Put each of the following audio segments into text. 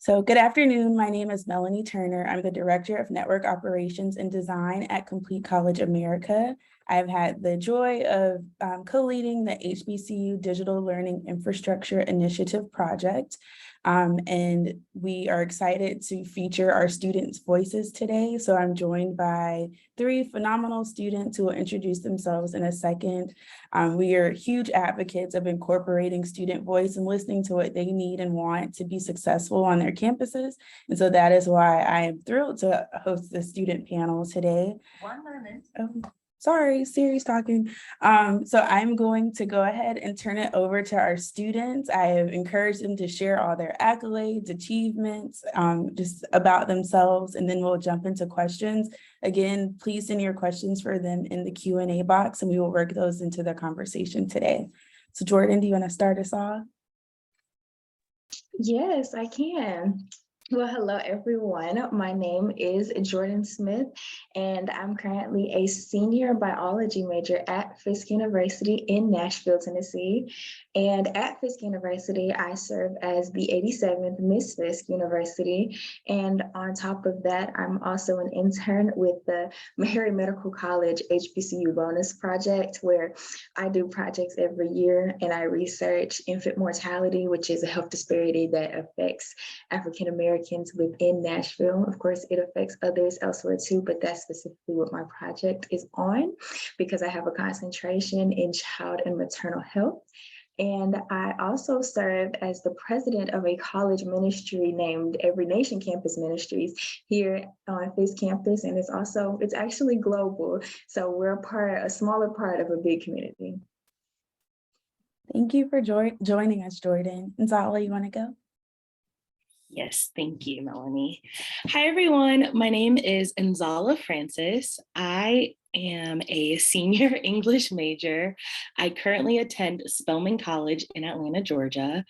So good afternoon. My name is Melanie Turner. I'm the Director of Network Operations and Design at Complete College America. I've had the joy of co-leading the HBCU Digital Learning Infrastructure Initiative project. And we are excited to feature our students' voices today. So I'm joined by three phenomenal students who will introduce themselves in a second. We are huge advocates of incorporating student voice and listening to what they need and want to be successful on their campuses. And so that is why I am thrilled to host the student panel today. One moment. Sorry, Siri's talking. So I'm going to go ahead and turn it over to our students. I have encouraged them to share all their accolades, achievements, just about themselves, and then we'll jump into questions. Again, please send your questions for them in the Q&A box, and we will work those into the conversation today. So Jordan, do you want to start us off? Yes, I can. Well, hello, everyone. My name is Jordan Smith, and I'm currently a senior biology major at Fisk University in Nashville, Tennessee. And at Fisk University, I serve as the 87th Miss Fisk University. And on top of that, I'm also an intern with the Meharry Medical College HBCU Bonus Project, where I do projects every year and I research infant mortality, which is a health disparity that affects African Americans within Nashville. Of course, it affects others elsewhere too, but that's specifically what my project is on because I have a concentration in child and maternal health. And I also serve as the president of a college ministry named Every Nation Campus Ministries here on Fisk campus. And it's actually global. So we're a smaller part of a big community. Thank you for joining us, Jordan. And Zala, you want to go? Yes, thank you, Melanie. Hi, everyone. My name is Nzala Francis. I am a senior English major. I currently attend Spelman College in Atlanta, Georgia.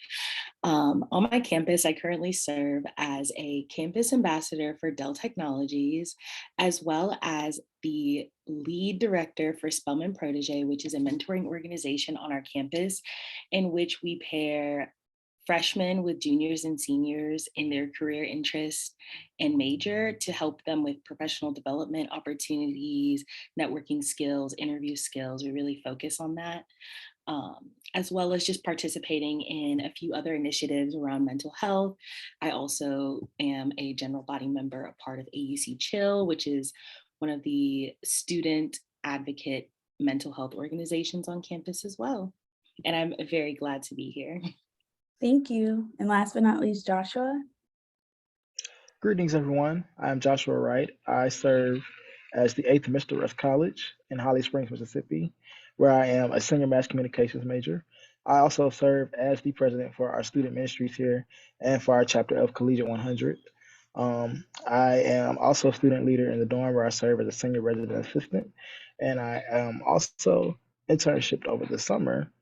On my campus, I currently serve as a campus ambassador for Dell Technologies, as well as the lead director for Spelman Protege, which is a mentoring organization on our campus in which we pair freshmen with juniors and seniors in their career interest and major to help them with professional development opportunities, networking skills, interview skills. We really focus on that, as well as just participating in a few other initiatives around mental health. I also am a general body member, a part of AUC Chill, which is one of the student advocate mental health organizations on campus as well. And I'm very glad to be here. Thank you. And last but not least, Joshua. Greetings, everyone. I'm Joshua Wright. I serve as the 8th Mr. Rush College in Holly Springs, Mississippi, where I am a senior mass communications major. I also serve as the president for our student ministries here and for our chapter of Collegiate 100. I am also a student leader in the dorm where I serve as a senior resident assistant. And I am also internshipped over the summer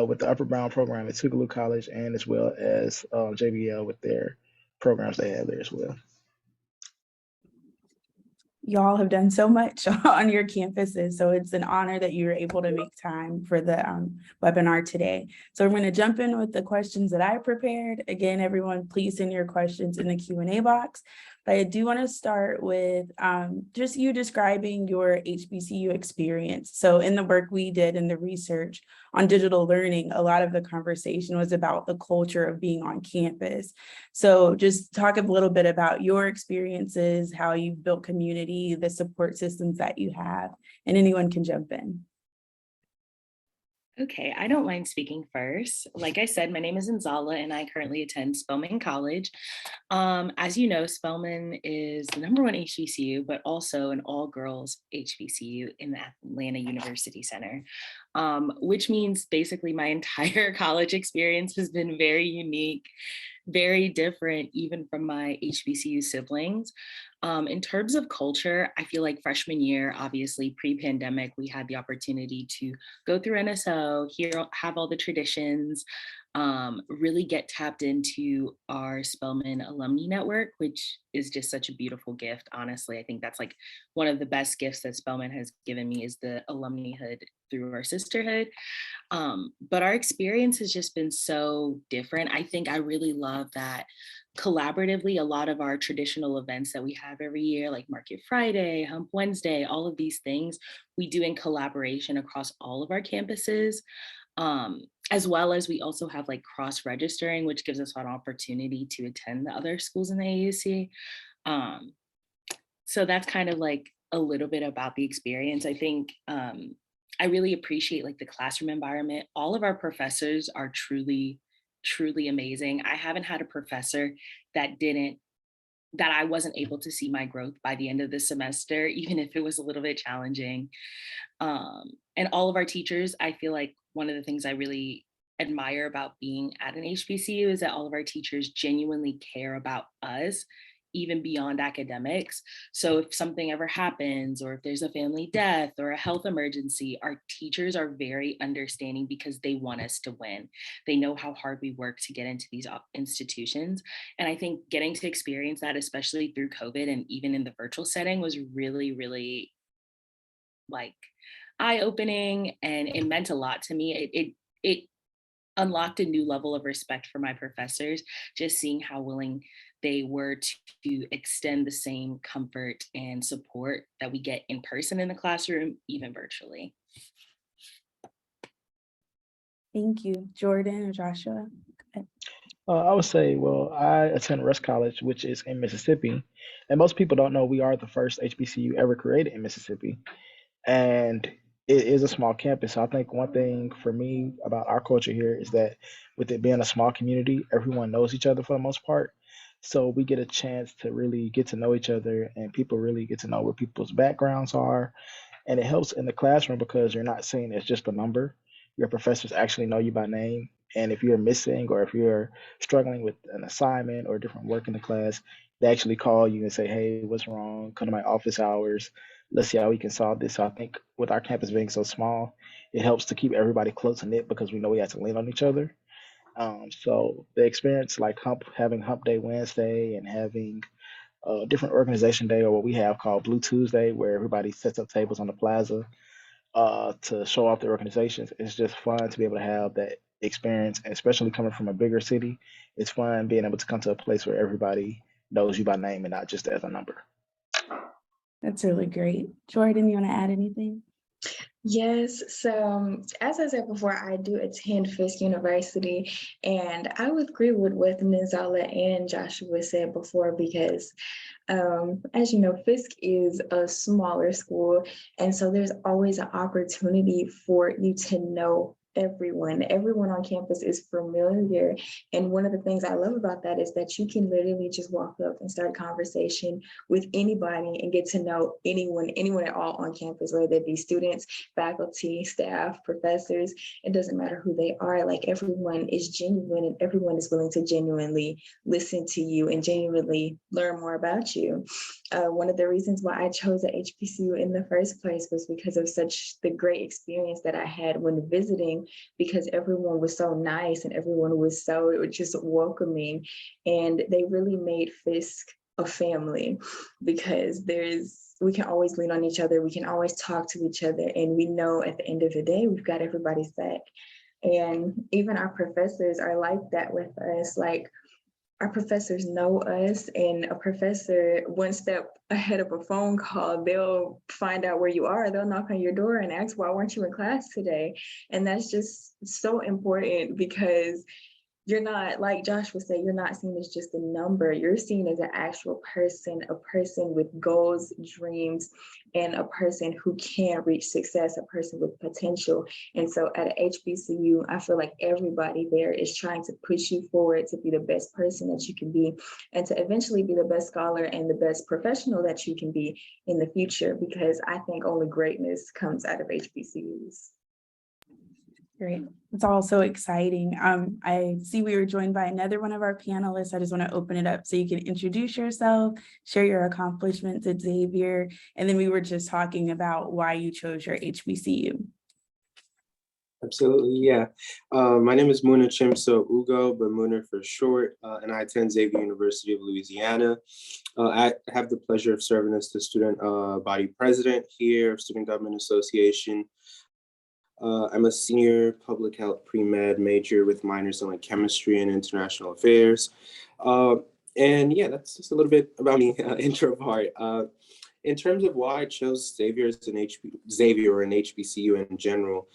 with the Upper Brown program at Tougaloo College and as well as JBL with their programs they have there as well. Y'all have done so much on your campuses, so it's an honor that you were able to make time for the webinar today. So I'm going to jump in with the questions that I prepared. Again, everyone, please send your questions in the Q&A box. But I do want to start with just you describing your HBCU experience. So in the work we did in the research on digital learning, a lot of the conversation was about the culture of being on campus. So just talk a little bit about your experiences, how you've built community, the support systems that you have, and anyone can jump in. Okay, I don't mind speaking first. Like I said, my name is Nzala and I currently attend Spelman College. As you know, Spelman is the #1 HBCU, but also an all-girls HBCU in the Atlanta University Center, which means basically my entire college experience has been very unique, very different even from my HBCU siblings. In terms of culture, I feel like freshman year, obviously pre-pandemic, we had the opportunity to go through NSO, have all the traditions, really get tapped into our Spelman alumni network, which is just such a beautiful gift. Honestly, I think that's like one of the best gifts that Spelman has given me is the alumnihood through our sisterhood. But our experience has just been so different. I think I really love that collaboratively, a lot of our traditional events that we have every year, like Market Friday, Hump Wednesday, all of these things we do in collaboration across all of our campuses. As well as we also have like cross-registering, which gives us an opportunity to attend the other schools in the AUC. So that's kind of like a little bit about the experience. I think I really appreciate like the classroom environment. All of our professors are truly, truly amazing. I haven't had a professor that I wasn't able to see my growth by the end of the semester, even if it was a little bit challenging. And all of our teachers, I feel like one of the things I really admire about being at an HBCU is that all of our teachers genuinely care about us, even beyond academics. So if something ever happens, or if there's a family death or a health emergency, our teachers are very understanding because they want us to win. They know how hard we work to get into these institutions. And I think getting to experience that, especially through COVID and even in the virtual setting, was really, really like eye-opening, and it meant a lot to me. It unlocked a new level of respect for my professors, just seeing how willing they were to extend the same comfort and support that we get in person in the classroom, even virtually. Thank you. Jordan or Joshua? I would say, well, I attend Rush College, which is in Mississippi, and most people don't know we are the first HBCU ever created in Mississippi, and it is a small campus. So I think one thing for me about our culture here is that with it being a small community, everyone knows each other for the most part. So we get a chance to really get to know each other, and people really get to know what people's backgrounds are, and it helps in the classroom because you're not seen as just a number. Your professors actually know you by name. And if you're missing or if you're struggling with an assignment or different work in the class, they actually call you and say, hey, what's wrong? Come to my office hours. Let's see how we can solve this. So I think with our campus being so small, it helps to keep everybody close knit because we know we have to lean on each other. So the experience like having Hump Day Wednesday and having a different organization day or what we have called Blue Tuesday, where everybody sets up tables on the plaza to show off their organizations. It's just fun to be able to have that experience, and especially coming from a bigger city. It's fun being able to come to a place where everybody knows you by name and not just as a number. That's really great. Jordan, you want to add anything? Yes, so as I said before, I do attend Fisk University, and I would agree with what Nizala and Joshua said before because as you know, Fisk is a smaller school, and so there's always an opportunity for you to know everyone. Everyone on campus is familiar. And one of the things I love about that is that you can literally just walk up and start a conversation with anybody and get to know anyone at all on campus, whether they be students, faculty, staff, professors. It doesn't matter who they are. Like everyone is genuine and everyone is willing to genuinely listen to you and genuinely learn more about you. One of the reasons why I chose a HBCU in the first place was because of such the great experience that I had when visiting, because everyone was so nice and everyone was so just welcoming, and they really made Fisk a family because we can always lean on each other, we can always talk to each other, and we know at the end of the day we've got everybody's back. And even our professors are like that with us. Like our professors know us, and a professor one step ahead of a phone call, they'll find out where you are, they'll knock on your door and ask, why weren't you in class today? And that's just so important because you're not, like Josh would say, you're not seen as just a number. You're seen as an actual person, a person with goals, dreams, and a person who can reach success, a person with potential. And so at a HBCU, I feel like everybody there is trying to push you forward to be the best person that you can be and to eventually be the best scholar and the best professional that you can be in the future, because I think only greatness comes out of HBCUs. Great. It's all so exciting. I see we were joined by another one of our panelists. I just want to open it up so you can introduce yourself, share your accomplishments at Xavier, and then we were just talking about why you chose your HBCU. Absolutely, yeah. My name is Muna Chimso Ugo, but Muna for short, and I attend Xavier University of Louisiana. I have the pleasure of serving as the student body president here, Student Government Association. I'm a senior public health pre-med major with minors in like chemistry and international affairs. Uh, and yeah, that's just a little bit about me, intro part. In terms of why I chose Xavier as Xavier or an HBCU in general,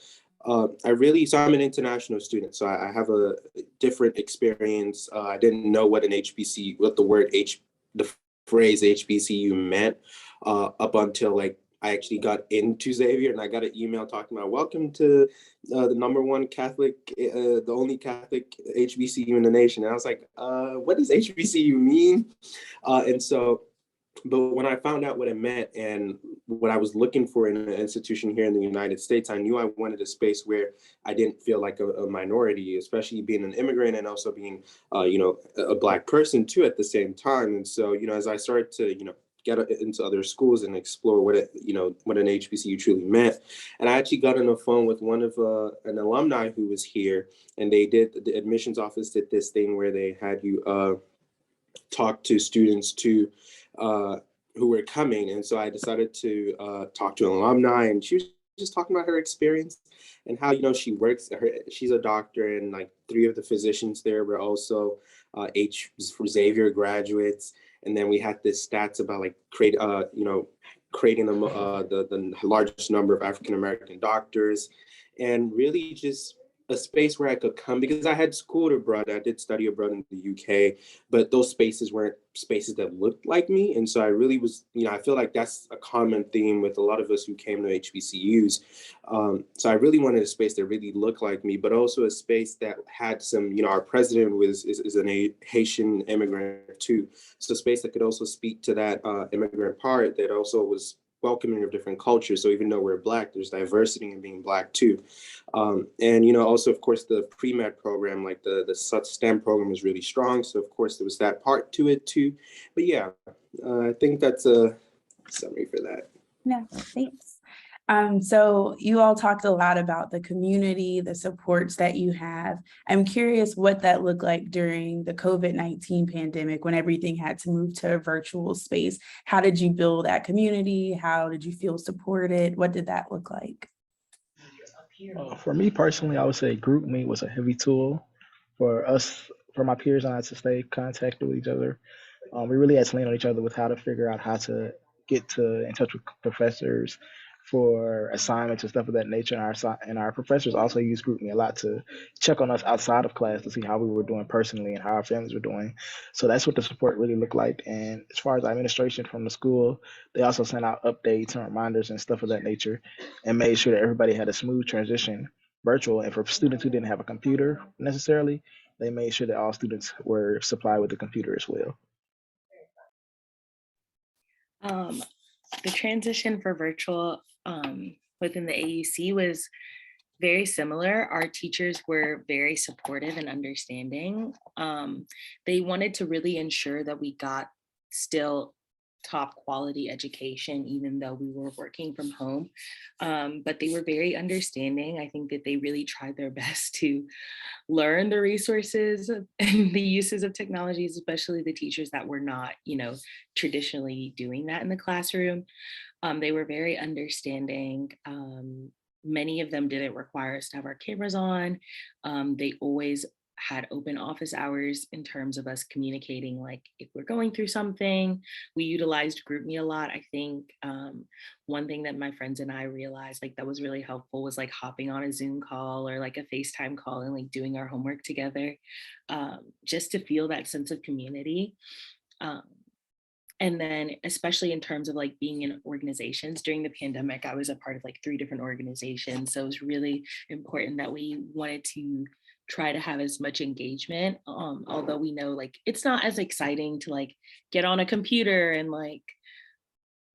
I'm an international student, so I have a different experience. I didn't know what an HBCU, what the phrase HBCU meant up until like I actually got into Xavier, and I got an email talking about welcome to the number one Catholic, the only Catholic HBCU in the nation. And I was like, what does HBCU mean? And so but when I found out what it meant and what I was looking for in an institution here in the United States, I knew I wanted a space where I didn't feel like a minority, especially being an immigrant and also being, a Black person too at the same time. And so, as I started to, get into other schools and explore what an HBCU truly meant. And I actually got on the phone with one of an alumni who was here, and the admissions office did this thing where they had you talk to students uh, who were coming. And so I decided to talk to an alumni, and she was just talking about her experience and how, she works. She's a doctor, and like three of the physicians there were also for Xavier graduates. And then we had this stats about like creating the largest number of African American doctors, and really just a space where I could come because I had schooled abroad. I did study abroad in the UK, but those spaces weren't spaces that looked like me. And so I really was, I feel like that's a common theme with a lot of us who came to HBCUs. So I really wanted a space that really looked like me, but also a space that had some, our president is a Haitian immigrant too. So a space that could also speak to that immigrant part that also was welcoming of different cultures. So even though we're Black, there's diversity in being Black too. And also, of course, the pre-med program, like the STEM program, is really strong. So of course, there was that part to it too. But yeah, I think that's a summary for that. Yeah, thanks. So you all talked a lot about the community, the supports that you have. I'm curious what that looked like during the COVID-19 pandemic when everything had to move to a virtual space. How did you build that community? How did you feel supported? What did that look like? For me personally, I would say GroupMe was a heavy tool for us, for my peers and I to stay contacted with each other. We really had to lean on each other with how to figure out how to get in touch with professors for assignments and stuff of that nature. And our professors also use GroupMe a lot to check on us outside of class to see how we were doing personally and how our families were doing. So that's what the support really looked like. And as far as administration from the school, they also sent out updates and reminders and stuff of that nature and made sure that everybody had a smooth transition virtual. And for students who didn't have a computer necessarily, they made sure that all students were supplied with a computer as well. The transition for virtual within the AUC was very similar. Our teachers were very supportive and understanding. They wanted to really ensure that we got still top quality education, even though we were working from home. But they were very understanding. I think that they really tried their best to learn the resources and the uses of technologies, especially the teachers that were not, traditionally doing that in the classroom. They were very understanding. Many of them didn't require us to have our cameras on. They always had open office hours in terms of us communicating, like if we're going through something. We utilized GroupMe a lot. I think one thing that my friends and I realized like that was really helpful was like hopping on a Zoom call or like a FaceTime call and like doing our homework together, just to feel that sense of community. And then especially in terms of like being in organizations during the pandemic, I was a part of like 3 different organizations. So it was really important that we wanted to try to have as much engagement. Although we know like it's not as exciting to like get on a computer and like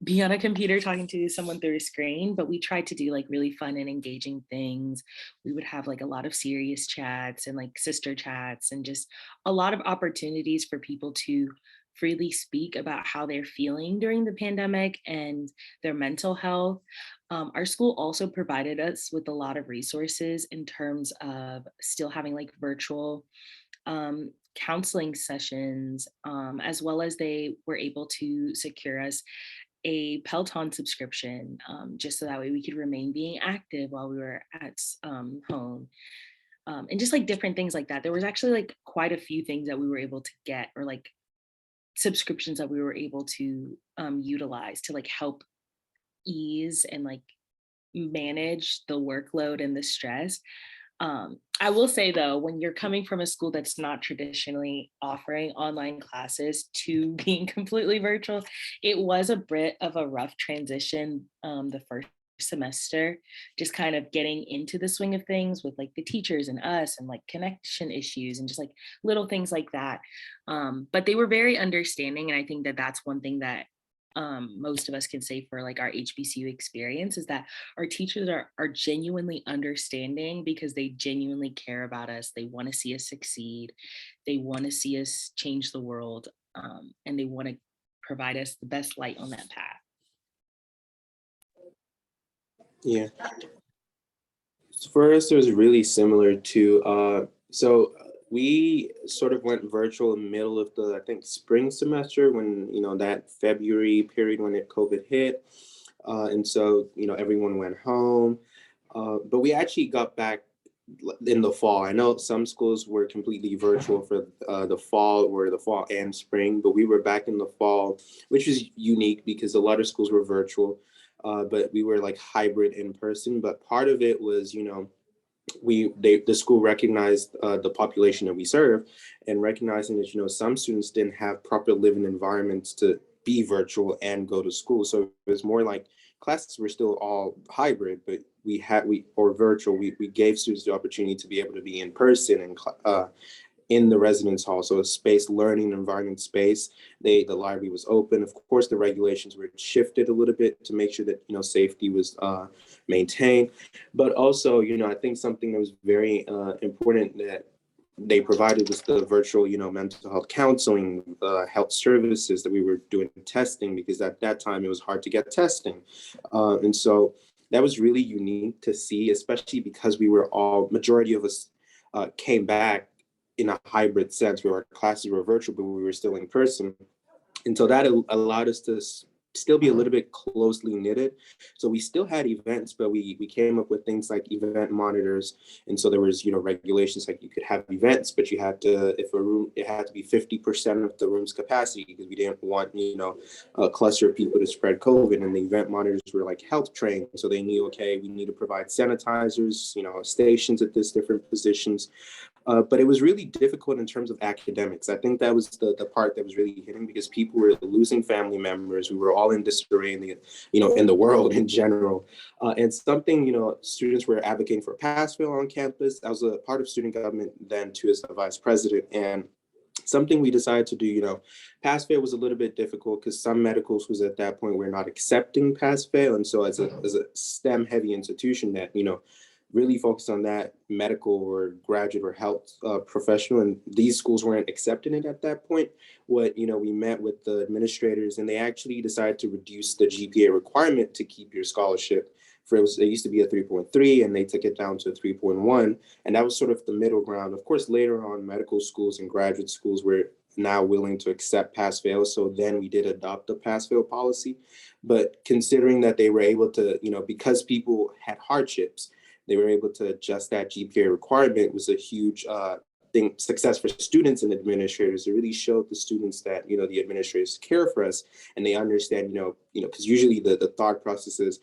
be on a computer talking to someone through a screen, but we tried to do like really fun and engaging things. We would have like a lot of serious chats and like sister chats and just a lot of opportunities for people to freely speak about how they're feeling during the pandemic and their mental health. Our school also provided us with a lot of resources in terms of still having like virtual counseling sessions, as well as they were able to secure us a Peloton subscription, just so that way we could remain being active while we were at home. And just like different things like that. There was actually like quite a few things that we were able to get, or like subscriptions that we were able to utilize to like help ease and like manage the workload and the stress. I will say though, when you're coming from a school that's not traditionally offering online classes to being completely virtual, it was a bit of a rough transition the first semester, just kind of getting into the swing of things with like the teachers and us and like connection issues and just like little things like that. But they were very understanding. And I think that that's one thing that most of us can say for like our HBCU experience, is that our teachers are genuinely understanding because they genuinely care about us. They want to see us succeed. They want to see us change the world, and they want to provide us the best light on that path. Yeah. For us, it was really similar to, we sort of went virtual in the middle of the, I think, spring semester when, that February period when COVID hit. And so, everyone went home. But we actually got back in the fall. I know some schools were completely virtual for the fall and spring, but we were back in the fall, which was unique because a lot of schools were virtual. But we were like hybrid in person. But part of it was, the school recognized the population that we serve, and recognizing that some students didn't have proper living environments to be virtual and go to school. So it was more like classes were still all hybrid, but we gave students the opportunity to be able to be in person and in the residence hall, so a space, learning environment space. The library was open. Of course, the regulations were shifted a little bit to make sure that safety was maintained. But also, I think something that was very important that they provided was the virtual, mental health counseling, health services that we were doing testing, because at that time it was hard to get testing, and so that was really unique to see, especially because majority of us came back in a hybrid sense where our classes were virtual, but we were still in person. And so that allowed us to still be a little bit closely knitted. So we still had events, but we came up with things like event monitors. And so there was, regulations like you could have events, but you had to, if a room, it had to be 50% of the room's capacity, because we didn't want, a cluster of people to spread COVID. And the event monitors were like health trained. So they knew, okay, we need to provide sanitizers, stations at this different positions. But it was really difficult in terms of academics. I think that was the part that was really hitting, because people were losing family members. We were all in disarray in the, in the world in general. And something, students were advocating for pass-fail on campus. I was a part of student government then too, as the vice president. And something we decided to do, pass-fail was a little bit difficult because some medical schools at that point were not accepting pass-fail. And so as a STEM-heavy institution that, really focused on that medical or graduate or health professional, and these schools weren't accepting it at that point. We met with the administrators, and they actually decided to reduce the GPA requirement to keep your scholarship. It used to be a 3.3, and they took it down to 3.1, and that was sort of the middle ground. Of course, later on, medical schools and graduate schools were now willing to accept pass-fail, so then we did adopt the pass-fail policy. But considering that they were able to, because people had hardships, they were able to adjust that GPA requirement, was a huge success for students and administrators. It really showed the students that, the administrators care for us, and they understand, because usually the thought process is,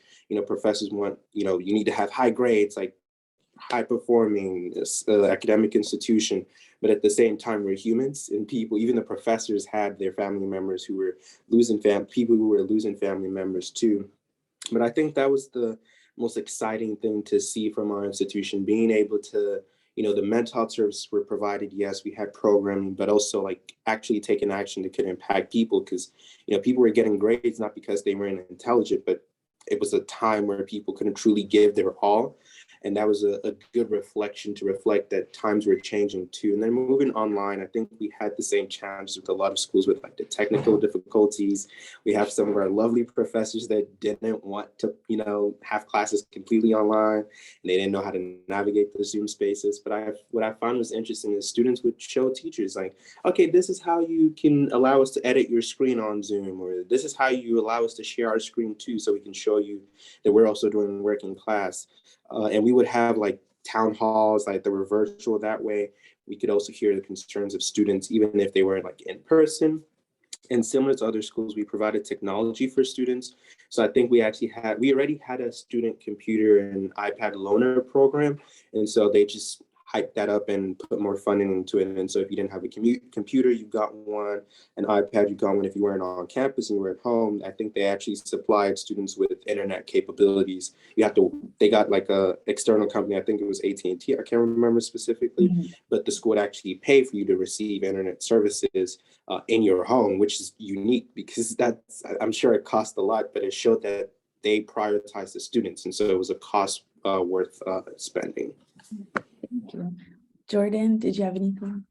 professors want, you need to have high grades, like high performing academic institution. But at the same time, we're humans, and people, even the professors had their family members who were people who were losing family members too. But I think that was the most exciting thing to see from our institution, being able to, the mental health services were provided. Yes, we had programming, but also like actually taking action that could impact people, because, people were getting grades not because they weren't intelligent, but it was a time where people couldn't truly give their all. And that was a good reflection to reflect that times were changing too. And then moving online, I think we had the same challenges with a lot of schools with like the technical difficulties. We have some of our lovely professors that didn't want to, have classes completely online, and they didn't know how to navigate the Zoom spaces. But what I found was interesting is students would show teachers like, okay, this is how you can allow us to edit your screen on Zoom, or this is how you allow us to share our screen too, so we can show you that we're also doing work in class. And we would have like town halls, like that were virtual. That way we could also hear the concerns of students, even if they weren't like in person. And similar to other schools, we provided technology for students. So I think we already had a student computer and iPad loaner program. And so they just hyped that up and put more funding into it. And so if you didn't have a computer, you got one, an iPad, you got one. If you weren't on campus and you were at home, I think they actually supplied students with internet capabilities. They got like a external company, I think it was AT&T, I can't remember specifically, but the school would actually pay for you to receive internet services in your home, which is unique because I'm sure it cost a lot, but it showed that they prioritized the students. And so it was a cost worth spending. Thank you. Jordan, did you have anything?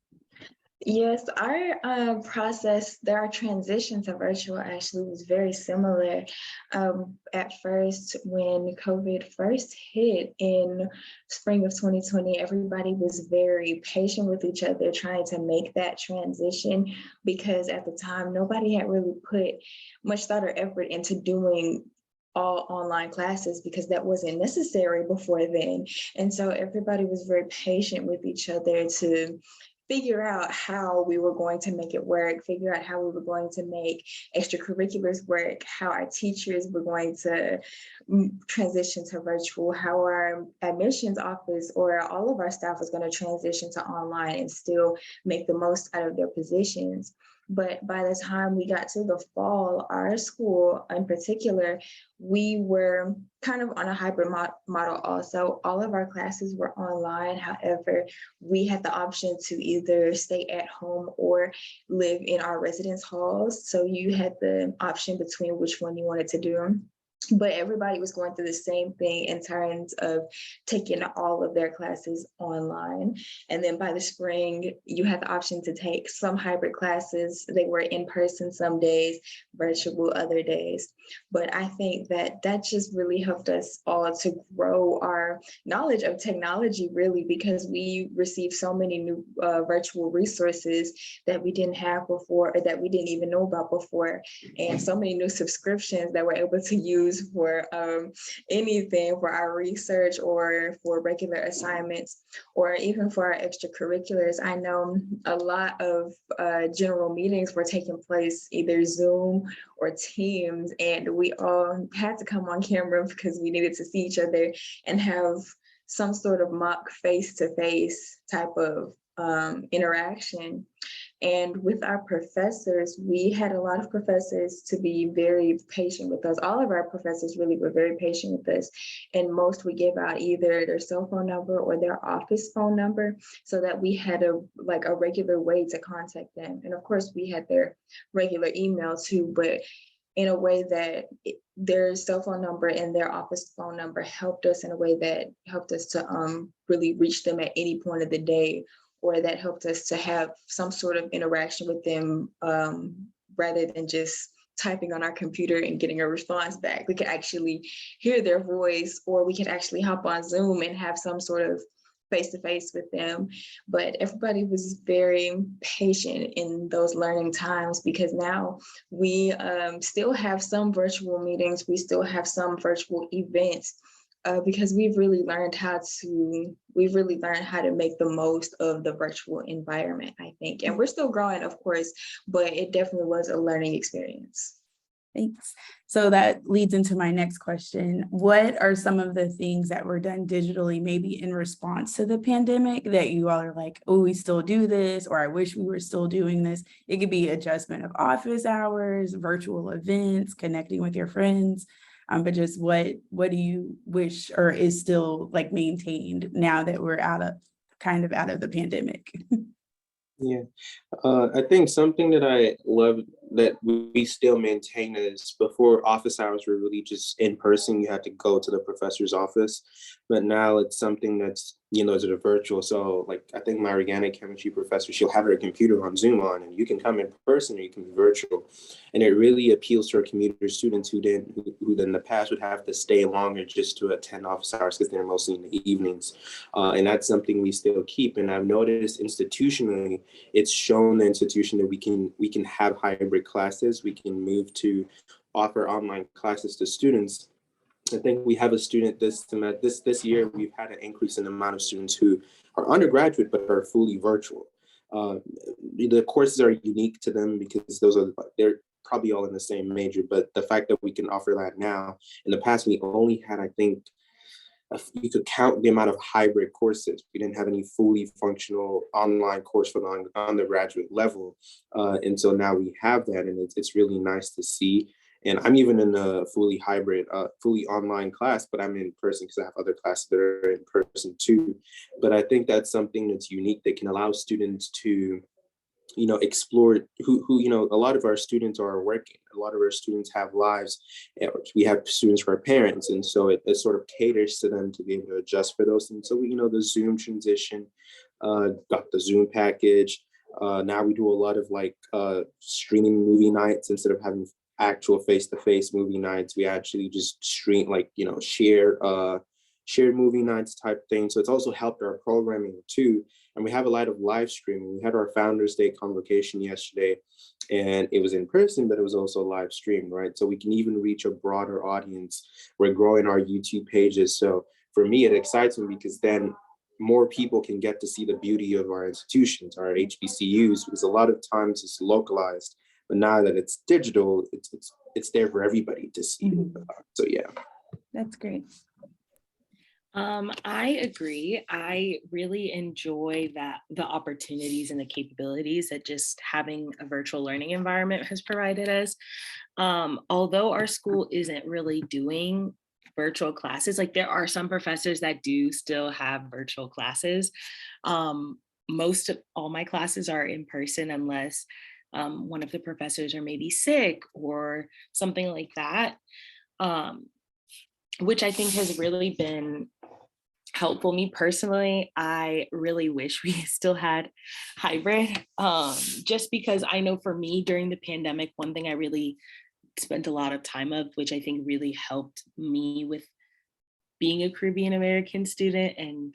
Yes, our our transition to virtual actually was very similar. At first, when COVID first hit in spring of 2020, everybody was very patient with each other, trying to make that transition, because at the time, nobody had really put much thought or effort into doing all online classes, because that wasn't necessary before then. And so everybody was very patient with each other to figure out how we were going to make it work, figure out how we were going to make extracurriculars work, how our teachers were going to transition to virtual, how our admissions office or all of our staff was going to transition to online and still make the most out of their positions. But by the time we got to the fall, our school in particular, we were kind of on a hybrid model also. All of our classes were online. However, we had the option to either stay at home or live in our residence halls. So you had the option between which one you wanted to do. But everybody was going through the same thing in terms of taking all of their classes online. And then by the spring, you had the option to take some hybrid classes. They were in person some days, virtual other days. But I think that just really helped us all to grow our knowledge of technology, really, because we received so many new virtual resources that we didn't have before, or that we didn't even know about before. And so many new subscriptions that we're able to use for anything, for our research or for regular assignments, or even for our extracurriculars. I know a lot of general meetings were taking place either Zoom or Teams, and we all had to come on camera because we needed to see each other and have some sort of mock face-to-face type of interaction. And with our professors, we had a lot of professors to be very patient with us. All of our professors really were very patient with us. And most would give out either their cell phone number or their office phone number, so that we had a regular way to contact them. And of course, we had their regular email too, but in a way that their cell phone number and their office phone number helped us in a way that helped us to really reach them at any point of the day, or that helped us to have some sort of interaction with them rather than just typing on our computer and getting a response back. We could actually hear their voice, or we could actually hop on Zoom and have some sort of face-to-face with them. But everybody was very patient in those learning times, because now we still have some virtual meetings, we still have some virtual events, because we've really learned how to make the most of the virtual environment, I think. And we're still growing, of course, but it definitely was a learning experience. Thanks. So that leads into my next question. What are some of the things that were done digitally, maybe in response to the pandemic, that you all are like, oh, we still do this, or I wish we were still doing this? It could be adjustment of office hours, virtual events, connecting with your friends. But just what do you wish or is still like maintained now that we're out of the pandemic? Yeah, I think something that I love that we still maintain is before office hours were really just in person. You had to go to the professor's office, but now it's something that's, is it a virtual? So like, I think my organic chemistry professor, she'll have her computer on Zoom on, and you can come in person or you can be virtual. And it really appeals to our commuter students who in the past would have to stay longer just to attend office hours because they're mostly in the evenings. And that's something we still keep. And I've noticed institutionally, it's shown the institution that we can have hybrid classes. We can move to offer online classes to students. I think we have a student this year, we've had an increase in the amount of students who are undergraduate but are fully virtual. The courses are unique to them because they're probably all in the same major, but the fact that we can offer that now, in the past we only had, I think, you could count the amount of hybrid courses. We didn't have any fully functional online course for the undergraduate level. And so now we have that, and it's really nice to see. And I'm even in a fully hybrid, fully online class, but I'm in person because I have other classes that are in person too. But I think that's something that's unique that can allow students to, explore who, a lot of our students are working. A lot of our students have lives. We have students who are parents. And so it sort of caters to them to be able to adjust for those things. So, the Zoom transition, got the Zoom package. Now we do a lot of streaming movie nights instead of having actual face-to-face movie nights. We actually just stream, shared movie nights type thing. So it's also helped our programming too. And we have a lot of live streaming. We had our Founders Day convocation yesterday, and it was in person, but it was also live streamed, right? So we can even reach a broader audience. We're growing our YouTube pages. So for me, it excites me because then more people can get to see the beauty of our institutions, our HBCUs, because a lot of times it's localized. But now that it's digital, it's there for everybody to see. So yeah. That's great. I agree. I really enjoy the opportunities and the capabilities that just having a virtual learning environment has provided us. Although our school isn't really doing virtual classes, like there are some professors that do still have virtual classes. Most of all my classes are in person unless one of the professors are maybe sick or something like that, which I think has really been helpful. Me personally, I really wish we still had hybrid, just because I know for me during the pandemic, one thing I really spent a lot of time of, which I think really helped me with being a Caribbean American student and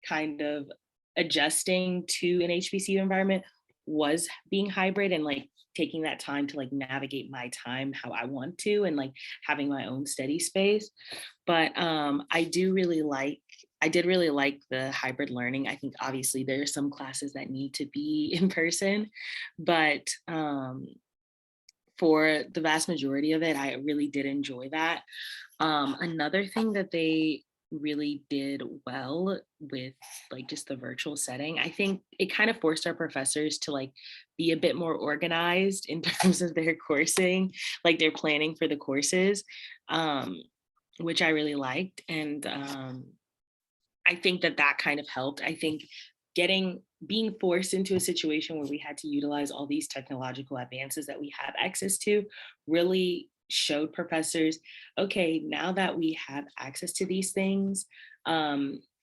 kind of adjusting to an HBCU environment, was being hybrid and taking that time to navigate my time how I want to, and having my own steady space. But I did really like the hybrid learning. I think obviously there are some classes that need to be in person, but for the vast majority of it, I really did enjoy that. Another thing that they really did well with just the virtual setting, I think it kind of forced our professors to be a bit more organized in terms of their coursing, their planning for the courses, which I really liked. And I think that kind of helped. I think being forced into a situation where we had to utilize all these technological advances that we have access to really showed professors, okay, now that we have access to these things,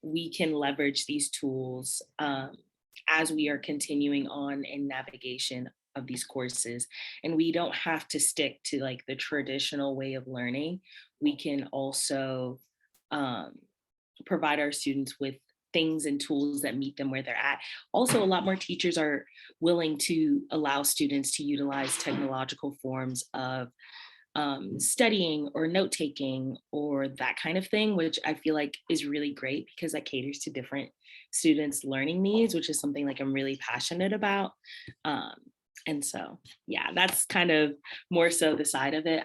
we can leverage these tools as we are continuing on in navigation of these courses. And we don't have to stick to the traditional way of learning. We can also provide our students with things and tools that meet them where they're at. Also, a lot more teachers are willing to allow students to utilize technological forms of studying or note-taking or that kind of thing, which I feel is really great because that caters to different students' learning needs, which is something I'm really passionate about. And so, yeah, that's kind of more so the side of it.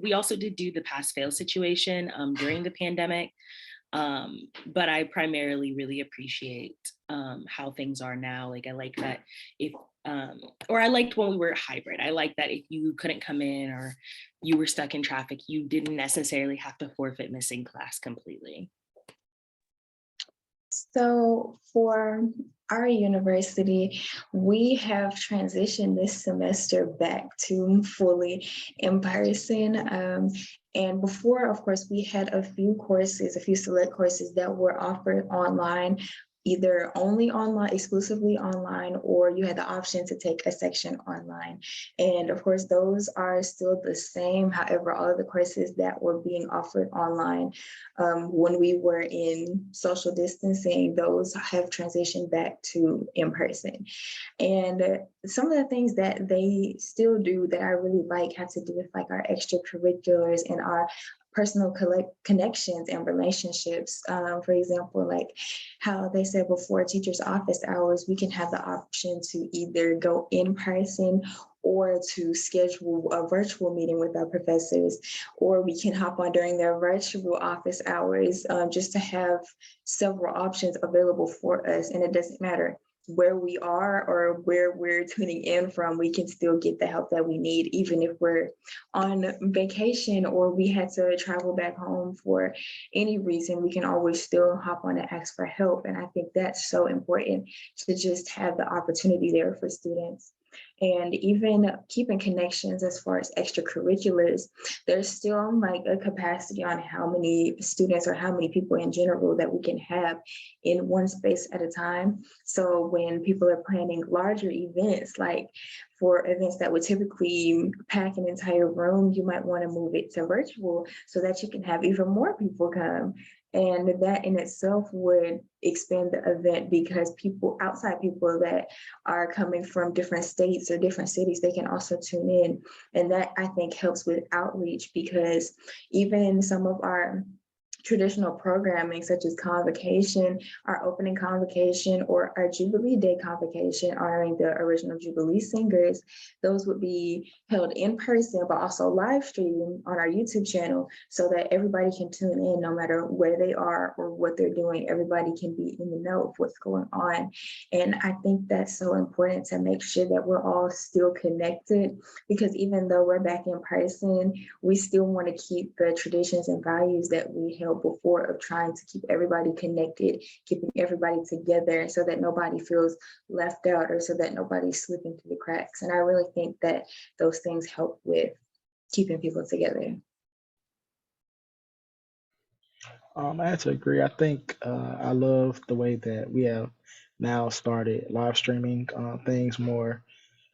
We also did do the pass-fail situation during the pandemic. But I primarily really appreciate how things are now. I like that or I liked when we were hybrid. I like that if you couldn't come in or you were stuck in traffic, you didn't necessarily have to forfeit missing class completely. So for our university, we have transitioned this semester back to fully in person. And before, of course, we had a few select courses that were offered online, either only online, exclusively online, or you had the option to take a section online. And of course, those are still the same. However, all of the courses that were being offered online when we were in social distancing, those have transitioned back to in person. And some of the things that they still do that I really like have to do with like our extracurriculars and our personal connections and relationships. For example, like how they said before teachers' office hours, we can have the option to either go in person or to schedule a virtual meeting with our professors, or we can hop on during their virtual office hours, just to have several options available for us. And it doesn't matter where we are or where we're tuning in from, we can still get the help that we need, even if we're on vacation or we had to travel back home for any reason, we can always still hop on and ask for help. And I think that's so important, to just have the opportunity there for students. And even keeping connections as far as extracurriculars, there's still like a capacity on how many students or how many people in general that we can have in one space at a time. So when people are planning larger events, like for events that would typically pack an entire room, you might want to move it to virtual so that you can have even more people come. And that in itself would expand the event, because outside people that are coming from different states or different cities, they can also tune in. And that I think helps with outreach, because even some of our traditional programming, such as convocation, our opening convocation, or our Jubilee Day convocation honoring the original Jubilee singers, those would be held in person, but also live streamed on our YouTube channel so that everybody can tune in no matter where they are or what they're doing. Everybody can be in the know of what's going on. And I think that's so important, to make sure that we're all still connected, because even though we're back in person, we still want to keep the traditions and values that we held before, of trying to keep everybody connected, keeping everybody together so that nobody feels left out or so that nobody's slipping through the cracks. And I really think that those things help with keeping people together. I have to agree. I think I love the way that we have now started live streaming things more.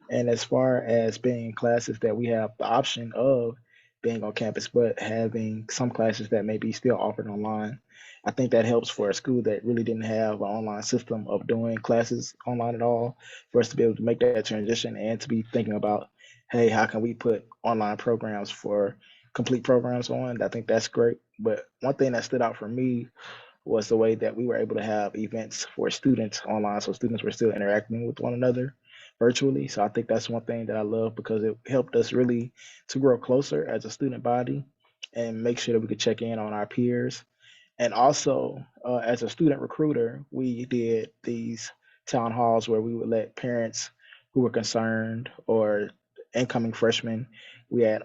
And as far as being classes that we have the option of being on campus, but having some classes that may be still offered online, I think that helps for a school that really didn't have an online system of doing classes online at all, for us to be able to make that transition and to be thinking about, hey, how can we put online programs for complete programs on? I think that's great. But one thing that stood out for me was the way that we were able to have events for students online. So students were still interacting with one another virtually. So I think that's one thing that I love, because it helped us really to grow closer as a student body and make sure that we could check in on our peers. And also, as a student recruiter, we did these town halls where we would let parents who were concerned or incoming freshmen, we had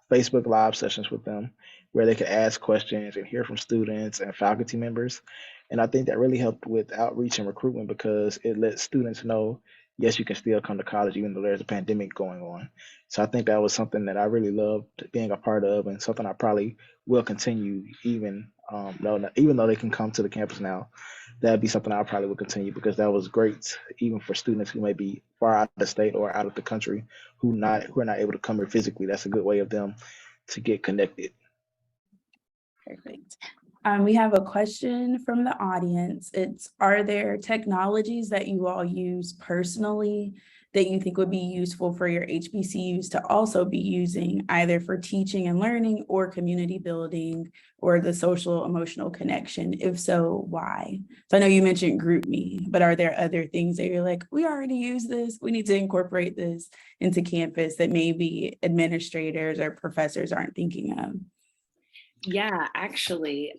Facebook Live sessions with them where they could ask questions and hear from students and faculty members. And I think that really helped with outreach and recruitment, because it lets students know, yes, you can still come to college even though there's a pandemic going on. So I think that was something that I really loved being a part of, and something I probably will continue even though they can come to the campus now. That'd be something I probably would continue, because that was great even for students who may be far out of the state or out of the country who are not able to come here physically. That's a good way of them to get connected. Perfect. We have a question from the audience. It's, are there technologies that you all use personally that you think would be useful for your HBCUs to also be using, either for teaching and learning or community building or the social emotional connection? If so, why? So I know you mentioned GroupMe, but are there other things that you're like, we already use this, we need to incorporate this into campus, that maybe administrators or professors aren't thinking of? Yeah, actually,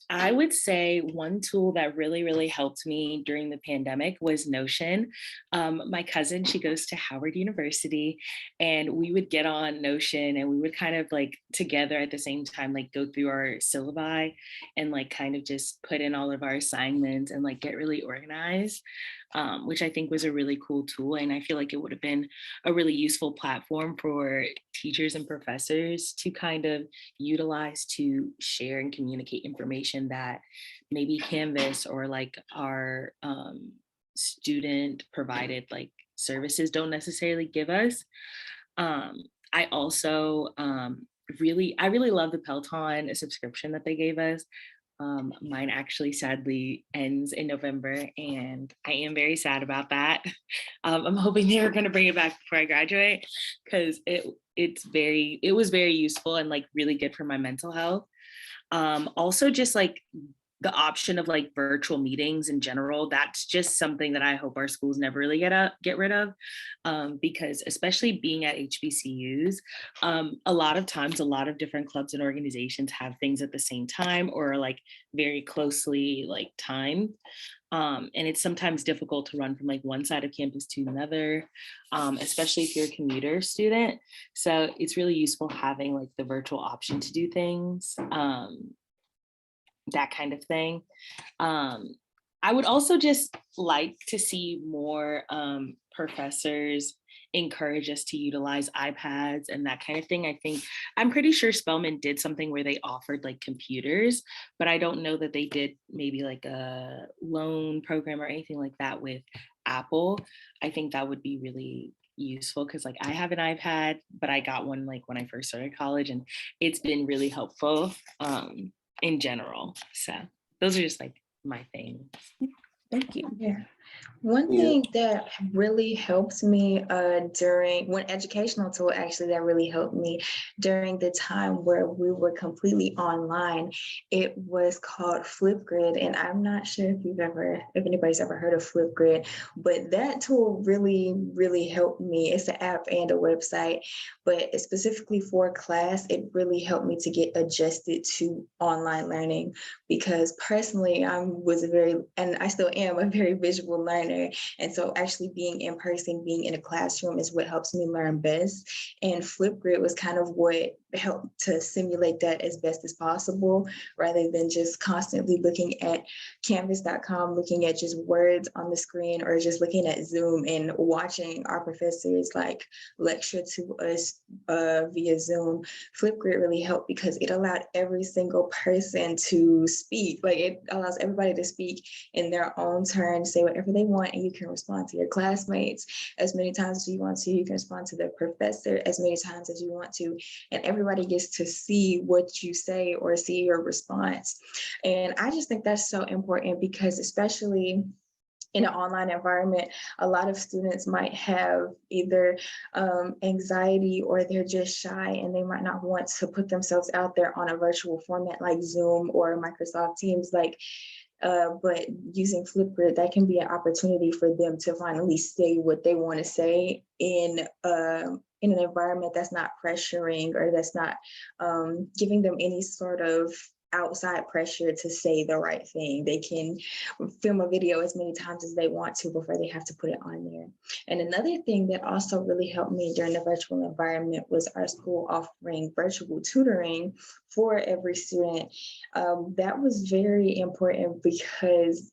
I would say one tool that really, really helped me during the pandemic was Notion. My cousin, she goes to Howard University, and we would get on Notion and we would kind of like together at the same time, like go through our syllabi and like kind of just put in all of our assignments and like get really organized, which I think was a really cool tool. And I feel like it would have been a really useful platform for teachers and professors to kind of utilize to share and communicate information that maybe Canvas or like our student provided like services don't necessarily give us. I also I really love the Peloton subscription that they gave us. Mine actually sadly ends in November, and I am very sad about that. I'm hoping they were going to bring it back before I graduate, because it was very useful and like really good for my mental health. Also just like the option of like virtual meetings in general, that's just something that I hope our schools never really get rid of, because especially being at HBCUs, a lot of times a lot of different clubs and organizations have things at the same time or like very closely like timed. And it's sometimes difficult to run from like one side of campus to another, especially if you're a commuter student. So it's really useful having like the virtual option to do things, that kind of thing. I would also just like to see more professors encourage us to utilize iPads and that kind of thing. I'm pretty sure Spelman did something where they offered like computers, but I don't know that they did maybe like a loan program or anything like that with Apple. I think that would be really useful because like I have an iPad, but I got one like when I first started college, and it's been really helpful in general. So those are just like my things. Thank you. Yeah. One Yeah. thing that really helps me during one educational tool actually that really helped me during the time where we were completely online, it was called Flipgrid. And I'm not sure if anybody's ever heard of Flipgrid, but that tool really, really helped me. It's an app and a website, but specifically for class, it really helped me to get adjusted to online learning, because personally and I still am a very visual learner. And so actually being in person, being in a classroom is what helps me learn best. And Flipgrid was kind of what helped to simulate that as best as possible, rather than just constantly looking at canvas.com, looking at just words on the screen, or just looking at Zoom and watching our professors like lecture to us via Zoom. Flipgrid really helped because it allowed every single person to speak. Like it allows everybody to speak in their own turn, say whatever they want, and you can respond to your classmates as many times as you want to. You can respond to the professor as many times as you want to, and everybody gets to see what you say or see your response. And I just think that's so important because especially in an online environment, a lot of students might have either anxiety or they're just shy and they might not want to put themselves out there on a virtual format like Zoom or Microsoft Teams. But using Flipgrid, that can be an opportunity for them to finally say what they want to say in an environment that's not pressuring or that's not giving them any sort of outside pressure to say the right thing. They can film a video as many times as they want to before they have to put it on there. And another thing that also really helped me during the virtual environment was our school offering virtual tutoring for every student. That was very important because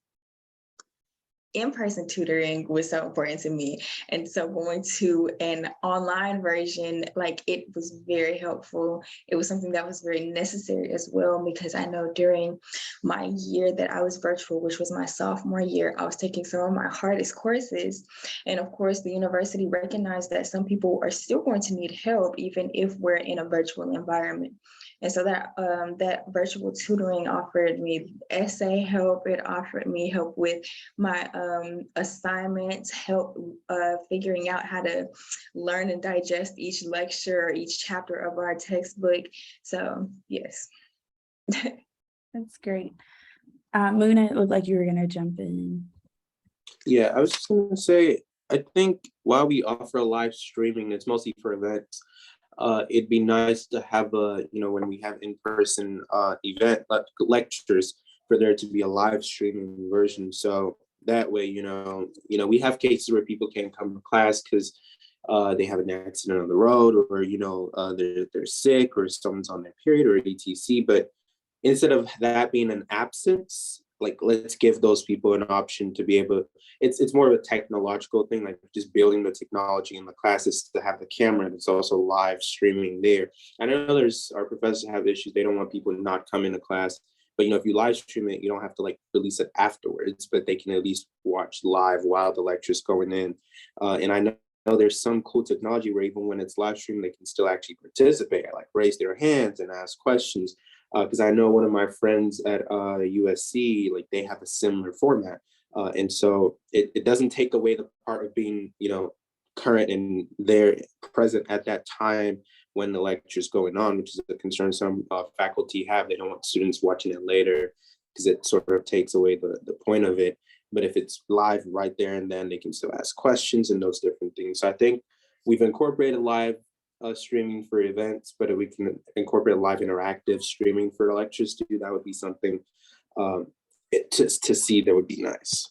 in-person tutoring was so important to me. And so going to an online version, like it was very helpful. It was something that was very necessary as well, because I know during my year that I was virtual, which was my sophomore year, I was taking some of my hardest courses. And of course, the university recognized that some people are still going to need help, even if we're in a virtual environment. And so that virtual tutoring offered me essay help. It offered me help with my assignments, help figuring out how to learn and digest each lecture, each chapter of our textbook. So yes. That's great. Muna, it looked like you were going to jump in. Yeah, I was just gonna say, I think while we offer live streaming, it's mostly for events. It'd be nice to have when we have in-person event lectures, for there to be a live streaming version. So that way, we have cases where people can't come to class because they have an accident on the road, or they're sick, or someone's on their period, or etc. But instead of that being an absence, like, let's give those people an option to be able. It's more of a technological thing, like just building the technology in the classes to have the camera that's also live streaming there. I know our professors have issues; they don't want people to not come into class. But if you live stream it, you don't have to like release it afterwards, but they can at least watch live while the lecture's going in. And I know there's some cool technology where even when it's live streamed, they can still actually participate, like raise their hands and ask questions. Because I know one of my friends at USC, like they have a similar format. And so it doesn't take away the part of being, current and there present at that time when the lecture is going on, which is a concern some faculty have. They don't want students watching it later because it sort of takes away the point of it. But if it's live right there and then, they can still ask questions and those different things. So I think we've incorporated live streaming for events, but if we can incorporate live interactive streaming for lectures too, that would be something to see that would be nice.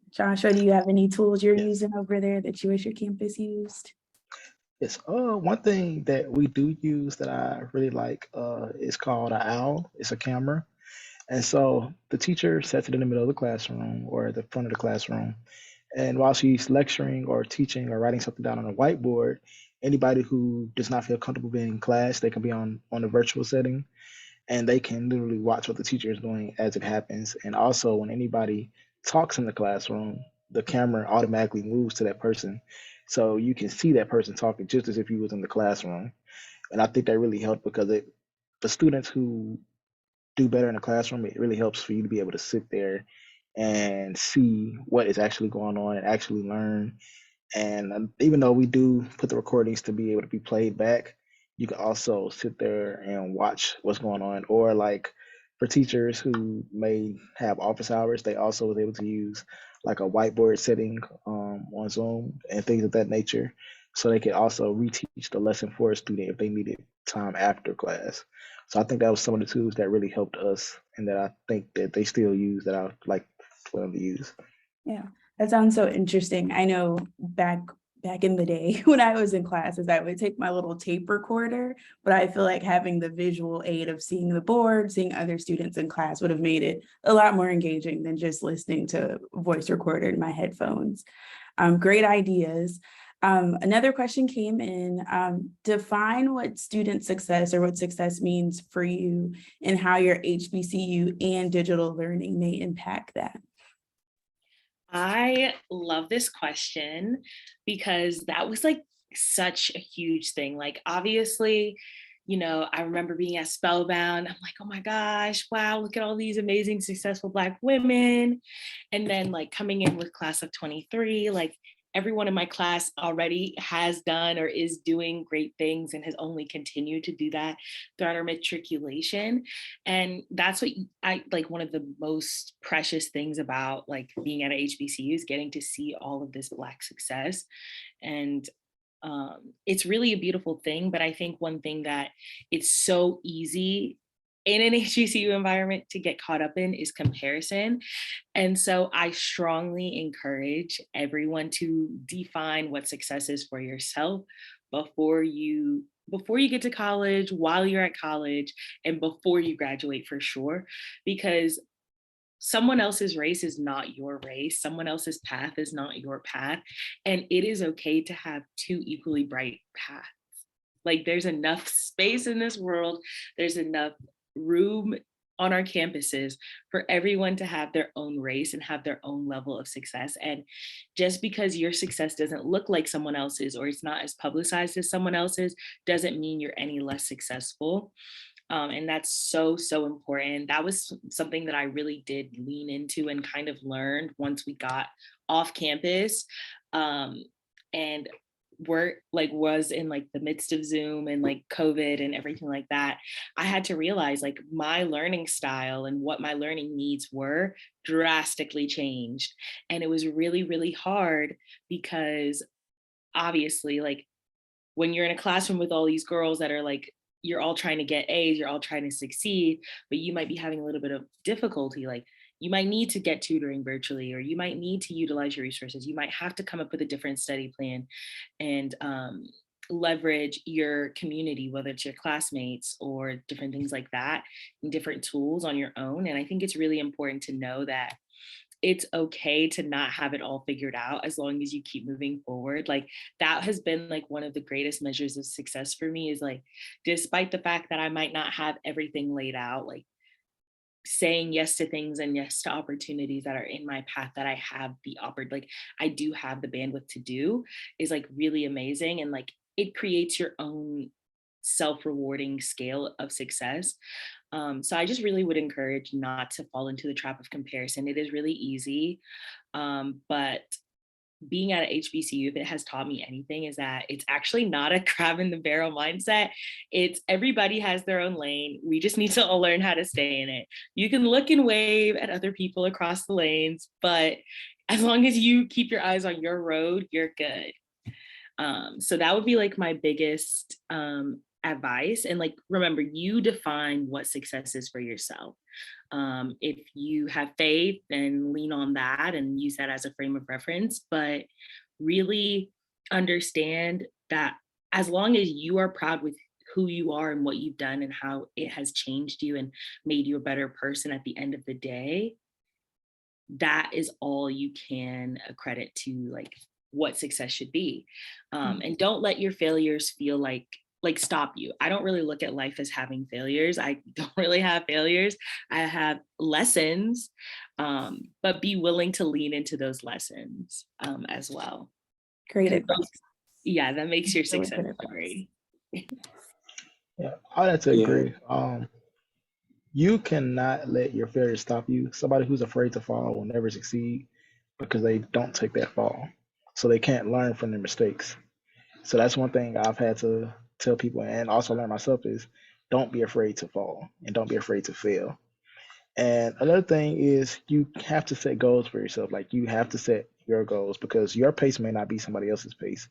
Joshua, do you have any tools you're using over there that you wish your campus used? Yes. One thing that we do use that I really like is called an owl. It's a camera. And so the teacher sets it in the middle of the classroom or the front of the classroom. And while she's lecturing or teaching or writing something down on a whiteboard, anybody who does not feel comfortable being in class, they can be on a virtual setting, and they can literally watch what the teacher is doing as it happens. And also, when anybody talks in the classroom, the camera automatically moves to that person. So you can see that person talking just as if you was in the classroom. And I think that really helped because the students who do better in the classroom, it really helps for you to be able to sit there and see what is actually going on and actually learn. And even though we do put the recordings to be able to be played back, you can also sit there and watch what's going on. Or like for teachers who may have office hours, they also was able to use like a whiteboard setting on Zoom and things of that nature. So they could also reteach the lesson for a student if they needed time after class. So I think that was some of the tools that really helped us and that I think that they still use that I like for them to use. Yeah, that sounds so interesting. I know back in the day when I was in classes, I would take my little tape recorder, but I feel like having the visual aid of seeing the board, seeing other students in class would have made it a lot more engaging than just listening to voice recorder in my headphones. Great ideas. Another question came in, define what student success or what success means for you and how your HBCU and digital learning may impact that. I love this question because that was like such a huge thing. Like, obviously, I remember being at Spellbound. I'm like, oh my gosh, wow, look at all these amazing, successful Black women. And then like coming in with class of 23, like everyone in my class already has done or is doing great things and has only continued to do that throughout our matriculation. And that's what I like, one of the most precious things about like being at a HBCU is getting to see all of this Black success. And it's really a beautiful thing. But I think one thing that it's so easy in an HBCU environment to get caught up in is comparison. And so I strongly encourage everyone to define what success is for yourself before you get to college, while you're at college, and before you graduate, for sure. Because someone else's race is not your race. Someone else's path is not your path. And it is okay to have two equally bright paths. Like, there's enough space in this world. There's enough room on our campuses for everyone to have their own race and have their own level of success. And just because your success doesn't look like someone else's or it's not as publicized as someone else's doesn't mean you're any less successful. And that's so, so important. That was something that I really did lean into and kind of learned once we got off campus. And was in like the midst of Zoom and like COVID and everything like that. I had to realize like my learning style and what my learning needs were drastically changed. And it was really, really hard because obviously, like, when you're in a classroom with all these girls that are like you're all trying to get A's, you're all trying to succeed, but you might be having a little bit of difficulty. Like you might need to get tutoring virtually, or you might need to utilize your resources. You might have to come up with a different study plan and leverage your community, whether it's your classmates or different things like that, and different tools on your own. And I think it's really important to know that it's okay to not have it all figured out as long as you keep moving forward. Like that has been like one of the greatest measures of success for me, is like, despite the fact that I might not have everything laid out, like saying yes to things and yes to opportunities that are in my path, that I have the like I do have the bandwidth to do, is like really amazing. And like it creates your own self-rewarding scale of success. So I just really would encourage not to fall into the trap of comparison. It is really easy. But being at a HBCU, if it has taught me anything, is that it's actually not a crab in the barrel mindset. It's everybody has their own lane. We just need to all learn how to stay in it. You can look and wave at other people across the lanes, but as long as you keep your eyes on your road, you're good. So that would be like my biggest advice. And like, remember, you define what success is for yourself. If you have faith, then lean on that and use that as a frame of reference, but really understand that as long as you are proud with who you are and what you've done and how it has changed you and made you a better person at the end of the day, that is all you can accredit to like what success should be. And don't let your failures feel like stop you. I don't really look at life as having failures. I don't really have failures. I have lessons, but be willing to lean into those lessons as well. Great advice. Yeah, that makes your Really success good advice. story. Yeah, I have to Yeah. agree. You cannot let your failure stop you. Somebody who's afraid to fall will never succeed because they don't take that fall. So they can't learn from their mistakes. So that's one thing I've had to tell people and also learn myself is don't be afraid to fall and don't be afraid to fail. And another thing is you have to set goals for yourself. Like you have to set your goals because your pace may not be somebody else's pace.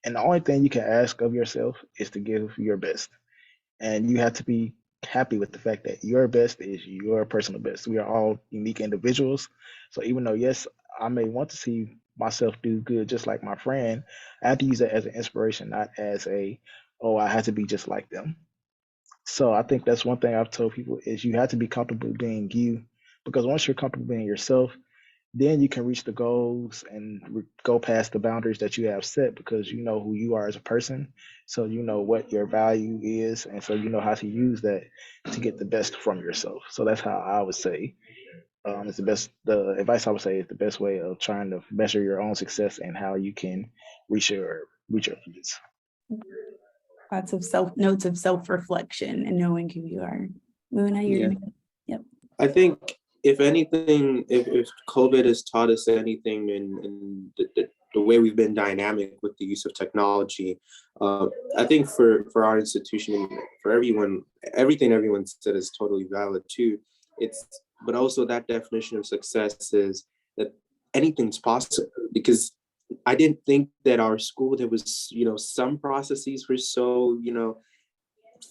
And the only thing you can ask of yourself is to give your best. And you have to be happy with the fact that your best is your personal best. We are all unique individuals. So even though, yes, I may want to see myself do good just like my friend, I have to use that as an inspiration, not as a, oh, I have to be just like them. So I think that's one thing I've told people is you have to be comfortable being you because once you're comfortable being yourself, then you can reach the goals and go past the boundaries that you have set because you know who you are as a person. So you know what your value is. And so you know how to use that to get the best from yourself. So that's how I would say it's the advice I would say is the best way of trying to measure your own success and how you can reach your limits. Lots of notes of self-reflection and knowing who you are. Muna, you're Yeah. gonna go. Yep. I think if anything, if COVID has taught us anything in the way we've been dynamic with the use of technology, I think for our institution and for everyone, everything everyone said is totally valid too. But also that definition of success is that anything's possible because I didn't think that our school, there was, some processes were so,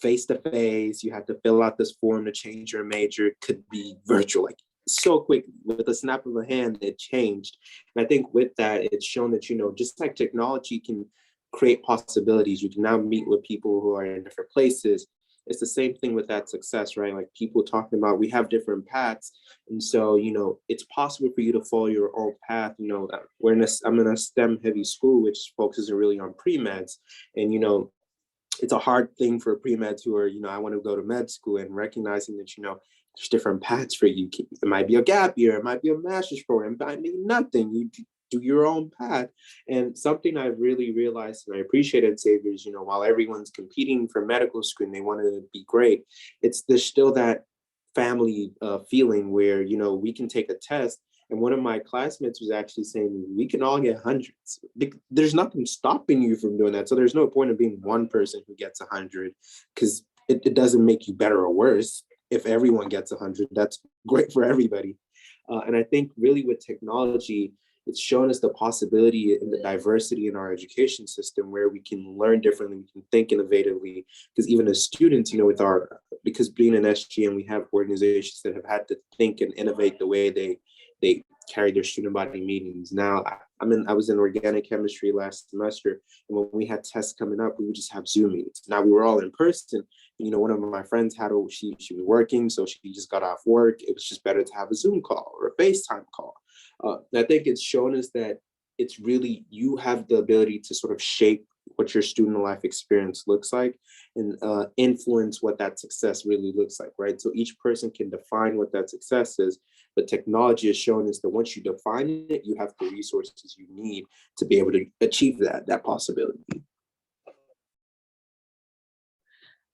face to face. You had to fill out this form to change your major. It could be virtual, like so quick with a snap of a hand, it changed. And I think with that, it's shown that, just like technology can create possibilities, you can now meet with people who are in different places. It's the same thing with that success, right? Like people talking about, we have different paths. And so, it's possible for you to follow your own path. I'm in a STEM heavy school, which focuses really on pre-meds. And, it's a hard thing for pre-meds who are, I want to go to med school and recognizing that, there's different paths for you. It might be a gap year, it might be a master's program, it might be nothing. You do your own path. And something I really realized and I appreciated, Xavier, is, while everyone's competing for medical school and they want to be great, there's still that family feeling where, we can take a test. And one of my classmates was actually saying, we can all get hundreds. There's nothing stopping you from doing that. So there's no point of being one person who gets 100 because it doesn't make you better or worse. If everyone gets 100, that's great for everybody. And I think really with technology, it's shown us the possibility and the diversity in our education system where we can learn differently, we can think innovatively. Because even as students, because being an SGM, we have organizations that have had to think and innovate the way they carry their student body meetings. Now, I was in organic chemistry last semester, and when we had tests coming up, we would just have Zoom meetings. Now we were all in person. One of my friends she was working, so she just got off work. It was just better to have a Zoom call or a FaceTime call. I think it's shown us that it's really, you have the ability to sort of shape what your student life experience looks like and influence what that success really looks like, right? So each person can define what that success is, but technology has shown us that once you define it, you have the resources you need to be able to achieve that possibility.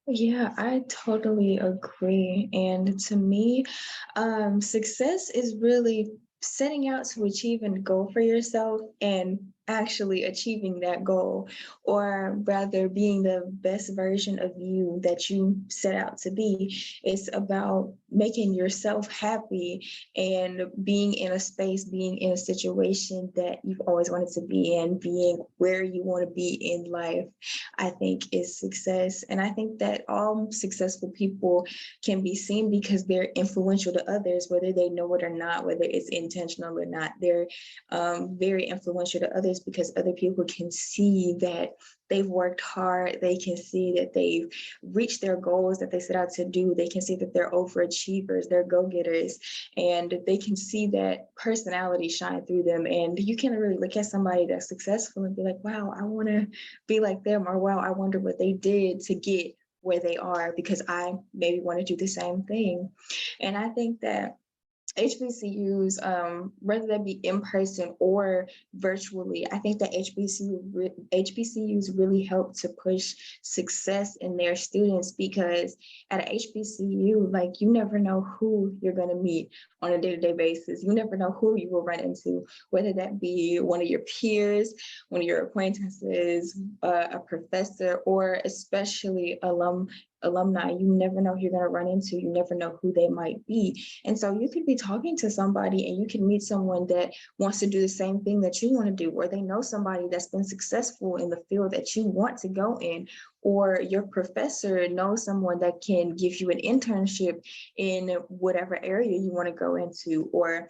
Yeah, I totally agree. And to me, success is really setting out to achieve a goal for yourself and actually achieving that goal, or rather being the best version of you that you set out to be. It's about making yourself happy and being in a space, being in a situation that you've always wanted to be in, being where you want to be in life, I think is success. And I think that all successful people can be seen because they're influential to others, whether they know it or not, whether it's intentional or not. They're very influential to others because other people can see that they've worked hard. They can see that they've reached their goals that they set out to do. They can see that they're overachievers, they're go-getters, and they can see that personality shine through them. And you can really look at somebody that's successful and be like, wow, I want to be like them, or wow, I wonder what they did to get where they are, because I maybe want to do the same thing. And I think that HBCUs, whether that be in person or virtually, I think that HBCUs really help to push success in their students, because at a HBCU, like, you never know who you're going to meet on a day-to-day basis. You never know who you will run into, whether that be one of your peers, one of your acquaintances, a professor, or especially alumni. You never know who you're going to run into. You never know who they might be. And so you could be talking to somebody and you can meet someone that wants to do the same thing that you want to do, or they know somebody that's been successful in the field that you want to go in, or your professor knows someone that can give you an internship in whatever area you want to go into, or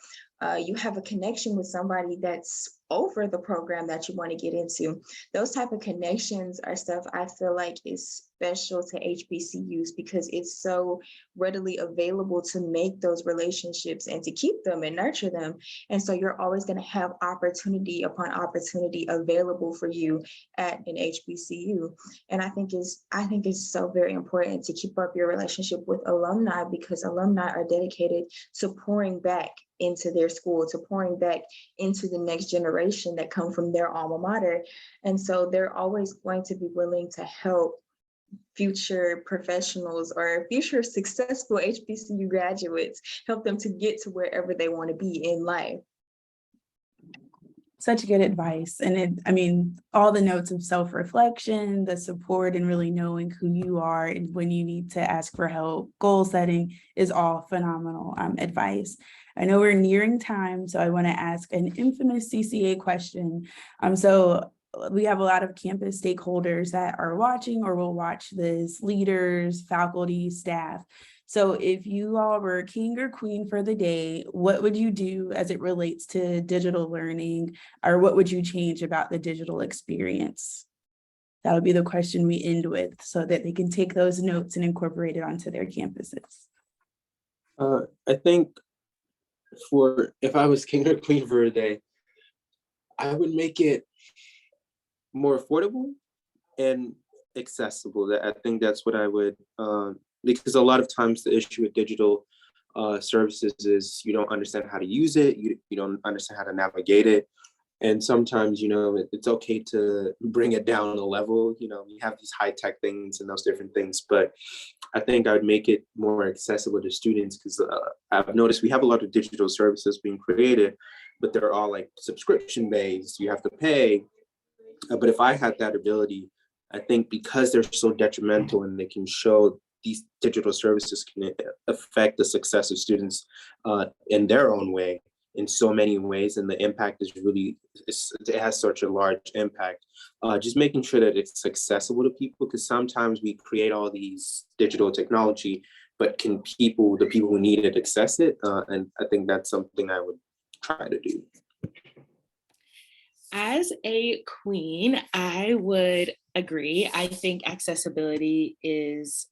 you have a connection with somebody that's over the program that you want to get into. Those type of connections are stuff I feel like is special to HBCUs, because it's so readily available to make those relationships and to keep them and nurture them. And so you're always going to have opportunity upon opportunity available for you at an HBCU. And I think it's so very important to keep up your relationship with alumni, because alumni are dedicated to pouring back into their school, to pouring back into the next generation that come from their alma mater. And so they're always going to be willing to help future professionals or future successful HBCU graduates, help them to get to wherever they want to be in life. Such good advice. And all the notes of self-reflection, the support, and really knowing who you are and when you need to ask for help, goal setting is all phenomenal advice. I know we're nearing time, so I want to ask an infamous CCA question. So we have a lot of campus stakeholders that are watching or will watch this, leaders, faculty, staff. So if you all were king or queen for the day, what would you do as it relates to digital learning, or what would you change about the digital experience? That would be the question we end with, so that they can take those notes and incorporate it onto their campuses. I think if I was king or queen for a day, I would make it more affordable and accessible. I think that's what I would, because a lot of times the issue with digital services is you don't understand how to use it, you don't understand how to navigate it. And sometimes, it's okay to bring it down a level. We have these high tech things and those different things, but I think I would make it more accessible to students, because I've noticed we have a lot of digital services being created, but they're all like subscription based. You have to pay. But if I had that ability, I think because they're so detrimental and they can show these digital services can affect the success of students in their own way, in so many ways, and the impact is really, it has such a large impact. Just making sure that it's accessible to people, because sometimes we create all these digital technology, but can people, the people who need it, access it? And I think that's something I would try to do. As a queen, I would agree. I think accessibility is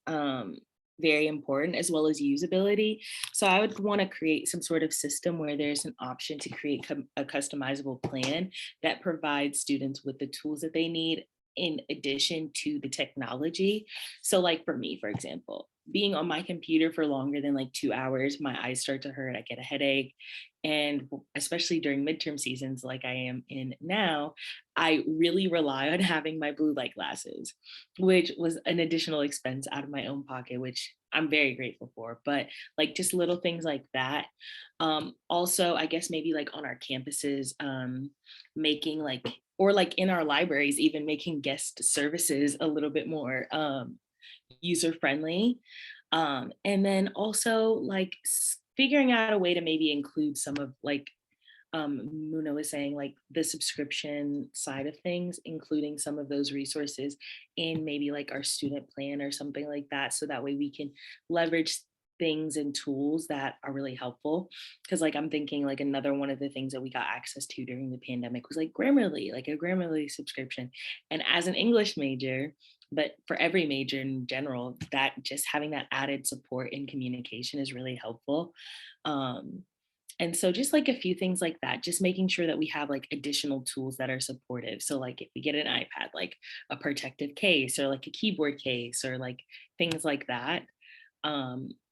very important, as well as usability. So I would want to create some sort of system where there's an option to create a customizable plan that provides students with the tools that they need in addition to the technology. So like for me, for example, being on my computer for longer than like 2 hours, my eyes start to hurt, I get a headache. And especially during midterm seasons, like I am in now, I really rely on having my blue light glasses, which was an additional expense out of my own pocket, which I'm very grateful for. But like just little things like that. Also, I guess maybe like on our campuses, making like, or like in our libraries, even making guest services a little bit more user friendly. And then also like figuring out a way to maybe include some of like Muna was saying, like the subscription side of things, including some of those resources in maybe like our student plan or something like that. So that way we can leverage things and tools that are really helpful. Because like I'm thinking like another one of the things that we got access to during the pandemic was like Grammarly, like a Grammarly subscription. And as an English major, but for every major in general, that just having that added support in communication is really helpful. And so just like a few things like that, just making sure that we have like additional tools that are supportive. So like if we get an iPad, like a protective case or like a keyboard case or like things like that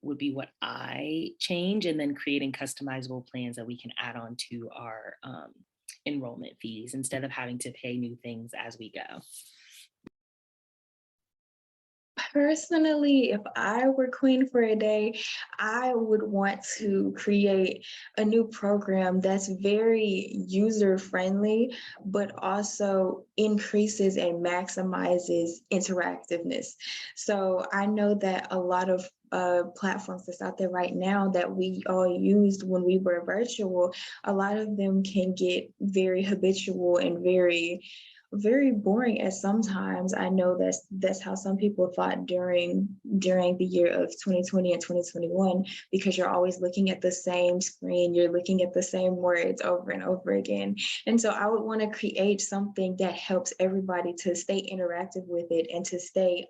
would be what I change. And then creating customizable plans that we can add on to our enrollment fees instead of having to pay new things as we go. Personally, if I were queen for a day, I would want to create a new program that's very user-friendly, but also increases and maximizes interactiveness. So I know that a lot of platforms that's out there right now that we all used when we were virtual, a lot of them can get very habitual and very boring at sometimes. I know that's how some people thought during the year of 2020 and 2021, because you're always looking at the same screen, you're looking at the same words over and over again. And so I would want to create something that helps everybody to stay interactive with it and to stay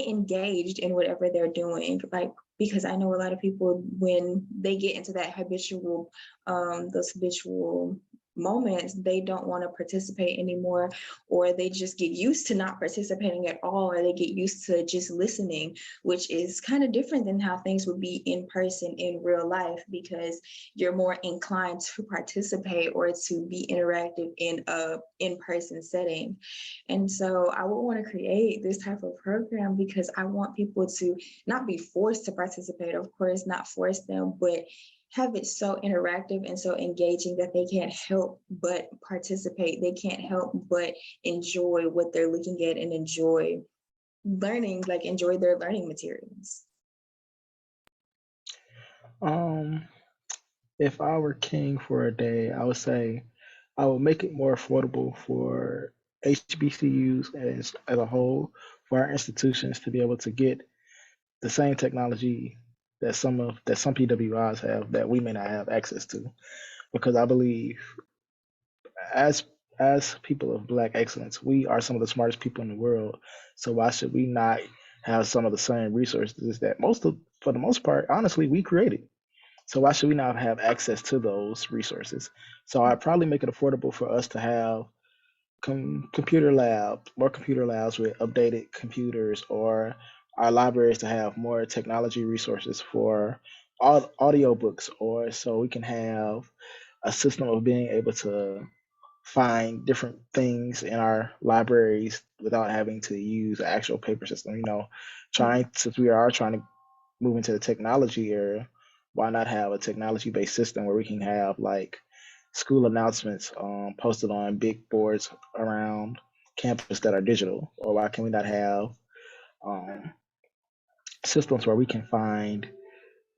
engaged in whatever they're doing. Like, because I know a lot of people, when they get into that those habitual moments, they don't want to participate anymore, or they just get used to not participating at all, or they get used to just listening, which is kind of different than how things would be in person in real life, because you're more inclined to participate or to be interactive in a in-person setting. And so I would want to create this type of program because I want people to not be forced to participate, of course, not force them, but have it so interactive and so engaging that they can't help but participate. They can't help but enjoy what they're looking at and enjoy learning, like enjoy their learning materials. If I were king for a day, I would say I would make it more affordable for HBCUs as a whole, for our institutions to be able to get the same technology that some PWIs have that we may not have access to. Because I believe as people of Black excellence, we are some of the smartest people in the world. So why should we not have some of the same resources that for the most part, honestly, we created? So why should we not have access to those resources? So I'd probably make it affordable for us to have more computer labs with updated computers, or our libraries to have more technology resources for audio books, or so we can have a system of being able to find different things in our libraries without having to use an actual paper system. Since we are trying to move into the technology era, why not have a technology-based system where we can have like school announcements posted on big boards around campus that are digital? Or why can we not have um, systems where we can find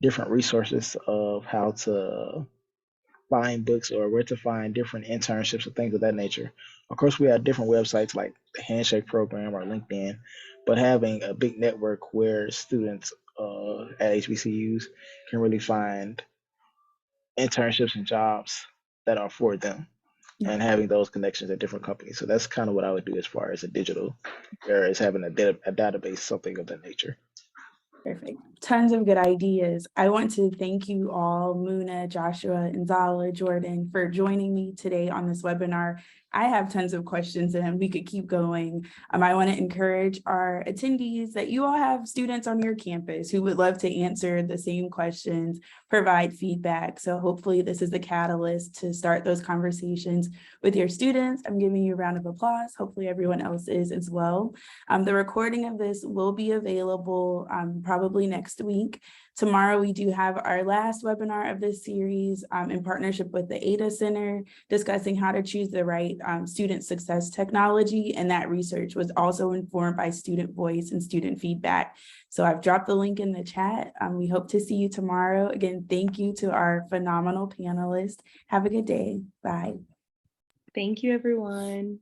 different resources of how to find books or where to find different internships or things of that nature. Of course, we have different websites like the Handshake Program or LinkedIn, but having a big network where students at HBCUs can really find internships and jobs that are for them and having those connections at different companies. So that's kind of what I would do as far as a digital, or as having a database, something of that nature. Perfect. Tons of good ideas. I want to thank you all, Muna, Joshua, Nzala, Jordan, for joining me today on this webinar. I have tons of questions and we could keep going. I want to encourage our attendees that you all have students on your campus who would love to answer the same questions, provide feedback. So hopefully this is the catalyst to start those conversations with your students. I'm giving you a round of applause. Hopefully everyone else is as well. The recording of this will be available probably next week. Tomorrow, we do have our last webinar of this series in partnership with the Ada Center, discussing how to choose the right student success technology. And that research was also informed by student voice and student feedback. So I've dropped the link in the chat. We hope to see you tomorrow. Again, thank you to our phenomenal panelists. Have a good day. Bye. Thank you, everyone.